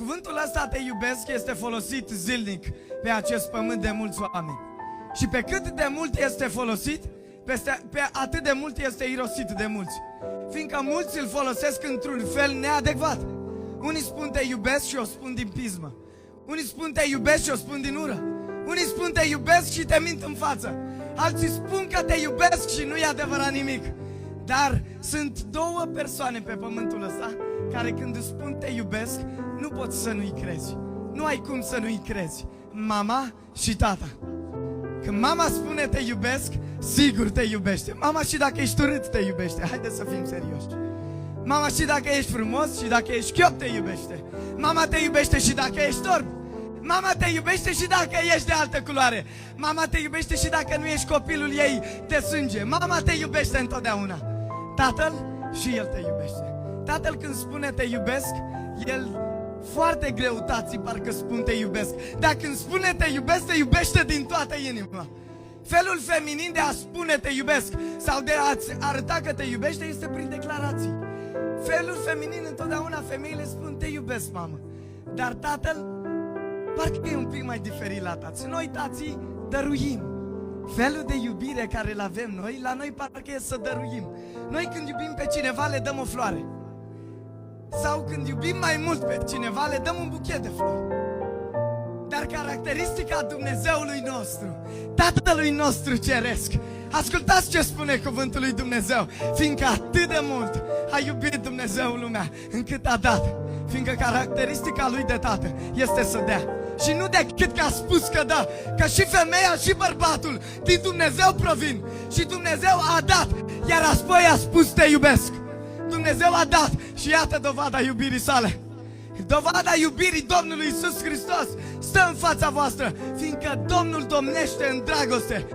Cuvântul ăsta, te iubesc, este folosit zilnic pe acest pământ de mulți oameni. Și pe cât de mult este folosit, pe atât de mult este irosit de mulți. Fiindcă mulți îl folosesc într-un fel neadecvat. Unii spun te iubesc și o spun din pismă. Unii spun te iubesc și o spun din ură. Unii spun te iubesc și te mint în față. Alții spun că te iubesc și nu e adevărat nimic. Dar sunt două persoane pe pământul ăsta care când îți spun te iubesc, nu poți să nu-i crezi. Nu ai cum să nu-i crezi. Mama și tata. Când mama spune te iubesc, sigur te iubește. Mama și dacă ești urât te iubește. Haideți să fim serioși. Mama și dacă ești frumos și dacă ești chiop te iubește. Mama te iubește și dacă ești orb. Mama te iubește și dacă ești de altă culoare. Mama te iubește și dacă nu ești copilul ei de sânge. Mama te iubește întotdeauna. Tatăl și el te iubește. Tatăl când spune te iubesc, el foarte greu tații parcă spun te iubesc. Dar când spune te iubesc, te iubește din toată inima. Felul feminin de a spune te iubesc sau de a-ți arăta că te iubește este prin declarații. Felul feminin întotdeauna femeile spun te iubesc, mamă. Dar tatăl parcă e un pic mai diferit la tați. Noi tații dăruim. Felul de iubire care îl avem noi, la noi parcă e să dăruim. Noi când iubim pe cineva le dăm o floare. Sau când iubim mai mult pe cineva le dăm un buchet de flori. Dar caracteristica Dumnezeului nostru, Tatălui nostru ceresc, ascultați ce spune cuvântul lui Dumnezeu. Fiindcă atât de mult a iubit Dumnezeu lumea încât a dat. Fiindcă caracteristica lui de tată este să dea. Și nu decât că a spus că dă. Că și femeia și bărbatul din Dumnezeu provin. Și Dumnezeu a dat. Iar apoi a spus te iubesc. Dumnezeu a dat. Și iată dovada iubirii sale. Dovada iubirii Domnului Iisus Hristos stă în fața voastră. Fiindcă Domnul domnește în dragoste.